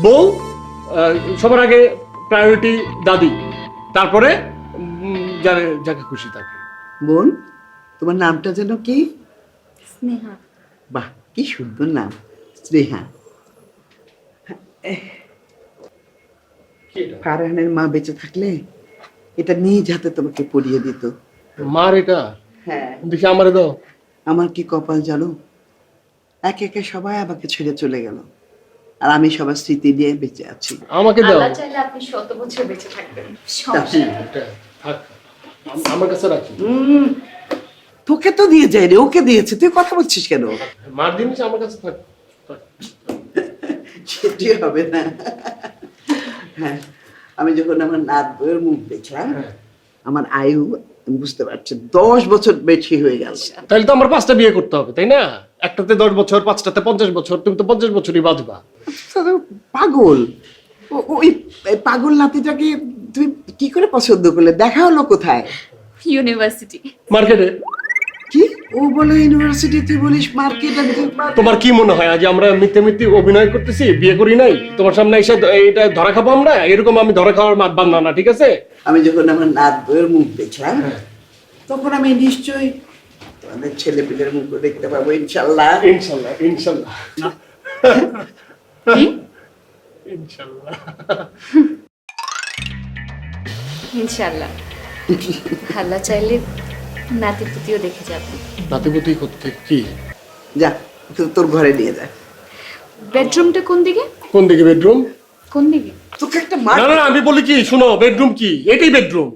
বউ সবার আগে প্রায়োরিটি দাদি, তারপরে যাকে খুশি থাকে। বোন, তোমার নামটা যেন কি? স্নেহা। বাহ, কি সুন্দর নাম, স্নেহা। ফারহানের মা বেঁচে থাকলে এটা নিজ হাতে তোমাকে পরিয়ে দিত। মার এটা? হ্যাঁ। দেখি আমারে দাও। আমার কি কপাল জানো, একে একে সবাই আমাকে ছেড়ে চলে গেল, আর আমি সবার স্মৃতি নিয়ে বেঁচে আছি। আমাকে দাও। আল্লাহ চাইলে আপনি 100 বছর বেঁচে থাকবেন। এটা থাক, আমার কাছে রাখি। তোকে তো দিয়ে যায়নি, ওকে দিয়েছে, তুই কথা বলছিস কেন? মার জিনিস আমার কাছে থাক। সেটি হবে না। হ্যাঁ, আমি যখন আমার নাত বউয়ের মুখ দেখলাম, আমার আয়ু আমি বুঝতে পারছি 10 বছর বেশি হয়ে গেল। তাহলে তো আমার 5টা বিয়ে করতে হবে, তাই না? একটাতে 10 বছর, 5টাতে 50 বছর, তুমি তো 50 বছরই বাঁচবা। পাগল, ওই পাগল নাতিটাকে তুমি কি করে পছন্দ করলে? দেখা হলো কোথায়? ইউনিভার্সিটি। মার্কেটে। কি ও বলে ইউনিভার্সিটি, তুই বলিস মার্কেট? তোমার কি মনে হয় আজ আমরা মিথ্যে মিথ্যে অভিনয় করতেছি, বিয়ে করি নাই? তোমার সামনে এসে এটা ধরা খাবো আমরা? এরকম আমি ধরা খাওয়ার বান্দা না, ঠিক আছে? আমি যখন আমার নাত বউয়ের মুখ দেখলাম, তখন আমি নিশ্চয়ই তোমাদের ছেলে পিলের মুখ দেখতে পাবো, ইনশাল্লাহ। ইনশাল্লাহ, ইনশাল্লাহ, কি? ইনশাল্লাহ। ইনশাআল্লাহ। আল্লাহ চাইলে নাতিপুতিও দেখে যাবেন। নাতিপুতি করতে কি? যা, তোর ঘরে নিয়ে যা। বেডরুমটা কোন দিকে? কোন দিকে বেডরুম? কোন দিকে? তোকে একটা না না, আমি বলি কি, শোনো, বেডরুম কি? এটাই বেডরুম।